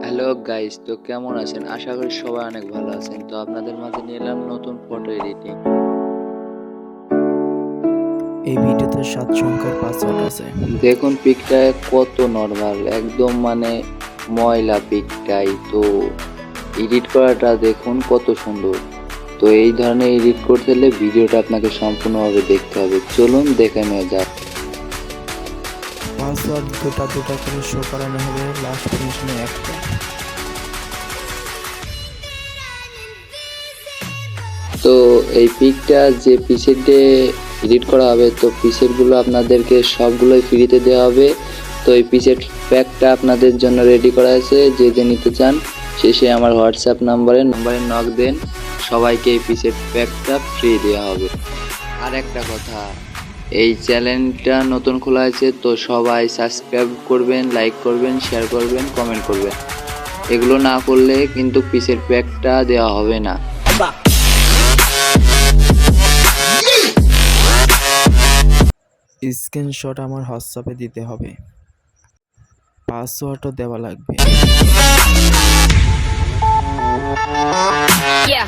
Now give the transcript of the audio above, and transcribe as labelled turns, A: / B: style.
A: Hello guys, তো কেমন আছেন? আশা করি সবাই অনেক ভালো আছেন। তো আপনাদের মাঝে নিয়ে এলাম নতুন ফটো এডিটিং।
B: এই ভিডিওতে 7 সংখ্যার পাসওয়ার্ড আছে।
A: দেখুন পিকটা কত নরমাল, একদম মানে ময়লা পিকটাই। তো এডিট করাটা দেখুন কত সুন্দর। তো এই ধরনের এডিট করতে হলে ভিডিওটা আপনাকে সম্পূর্ণভাবে দেখতে হবে। চলুন দেখে নেওয়া যাক।
B: পাসওয়ার্ড দুটা দুটা করে শো করানো হবে, লাস্ট ফিনিশিংয়ে একটা।
A: তো এই পিকটা যে পিসেটে এডিট করা হবে, তো পিসেটগুলো আপনাদেরকে সবগুলোই ফ্রিতে দেওয়া হবে। তো এই পিসেট প্যাকটা আপনাদের জন্য রেডি করা আছে। যে নিতে চান শেষে আমার হোয়াটসঅ্যাপ নাম্বারে নক দেন, সবাইকে এই পিসেট প্যাকটা ফ্রি দেওয়া হবে। আর একটা কথা, এই চ্যানেলটা নতুন খোলা আছে, তো সবাই সাবস্ক্রাইব করবেন, লাইক করবেন, শেয়ার করবেন, কমেন্ট করবেন। এগুলো না করলে কিন্তু পিসের প্যাকটা দেওয়া হবে না।
B: স্ক্রিনশট আমার হোয়াটসঅ্যাপে দিতে হবে, পাসওয়ার্ডও দেওয়া লাগবে।
C: Yeah.